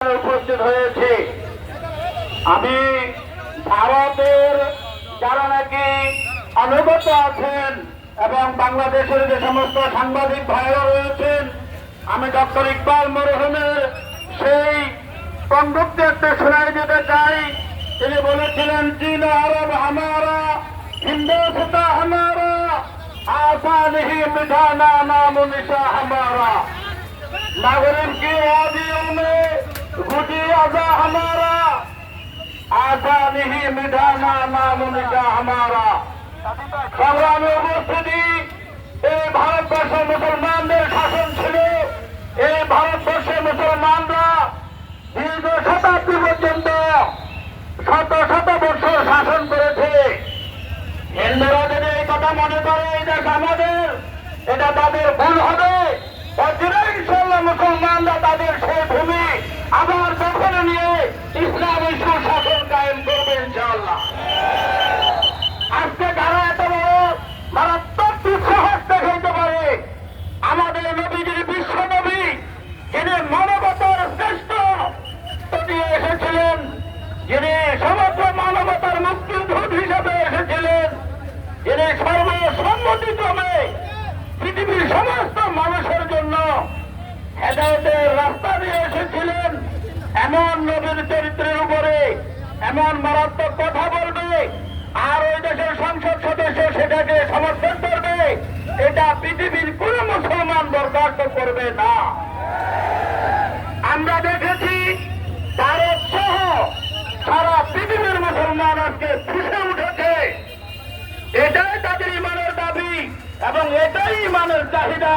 উপস্থিত হয়েছে। আমি ভারতের যারা নাকি অনুগত আছেন এবং বাংলাদেশের যে সমস্ত সাংবাদিক ভাইরা রয়েছেন, আমি ডক্টর ইকবাল মরহুমের সেই বক্তব্য একটু শোনাই দিতে চাই। তিনি বলেছিলেন, চীন আরব হামারা, হিন্দুস্তা হামারা, आसानी मिटाना नाम निशा हमारा, मगरिब की वादियों में घुटी अज़ा हमारा, आसानी ही मिटाना नाम निशा हमारा। সংগ্রামে উপস্থিতি, এই ভারতবর্ষের মুসলমানদের শাসন ছিল। এই ভারতবর্ষের মুসলমানরা দীর্ঘ শতাব্দী পর্যন্ত শত শত বছর শাসন করেছে। হিন্দুরা যদি এই কথা মনে করে এই দেশ আমাদের, এটা তাদের ভুল হবে। ইনশাআল্লাহ মুসলমানরা তাদের সেই ভূমি আবার দখলে নিয়ে ইসলামী সুশাসন কায়েম করবে ইনশাআল্লাহ। আজকে যারা এত বড় মারাত্মক দুঃসাহস দেখাইতে পারে, আমাদের নবীজির বিশ্ব নবী, যিনি মানবতার শ্রেষ্ঠ দিয়ে এসেছিলেন, যিনি সমগ্র মানবতার মুক্তির দূত হিসেবে এসেছিলেন, যিনি সর্বসম্মতিক্রমে পৃথিবীর সমস্ত মানুষের জন্য হেদায়েতের রাস্তা দিয়ে এসেছিলেন, এমন নবীর চরিত্রের উপরে এমন মারাত্মক কথা বলবে আর ওই দেশের সংসদ সদস্য সেটাকে সমর্থন করবে, এটা পৃথিবীর কোন মুসলমান বরদাস্ত করবে না। আমরা দেখেছি ভারত সহ সারা পৃথিবীর মুসলমান আজকে ফুসে উঠেছে। এটাই তাদের ইমানের দাবি এবং এটাই ইমানের চাহিদা।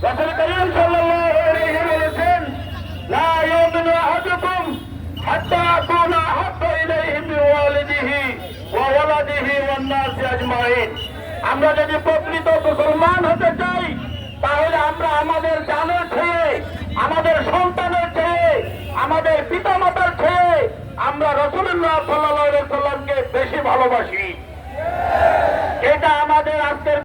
রাসূল করিম সাল্লাল্লাহু আলাইহি বলেছেন, লা ইউমিনু আহাদুকুম হাত্তা আকুনা আহাব্বা ইলাইহি মিন ওয়ালিদিহি ওয়া ওয়ালাদিহি ওয়ান নাসি আজমাইন। আমরা যদি প্রকৃত মুসলমান হতে চাই, তাহলে আমরা আমাদের জানের চেয়ে, আমাদের সন্তানের চেয়ে, আমাদের পিতামাতার চেয়ে আমরা রাসূলুল্লাহ সাল্লাল্লাহু আলাইহি ওয়াসাল্লামকে বেশি ভালোবাসি। এটা আমাদের আজকের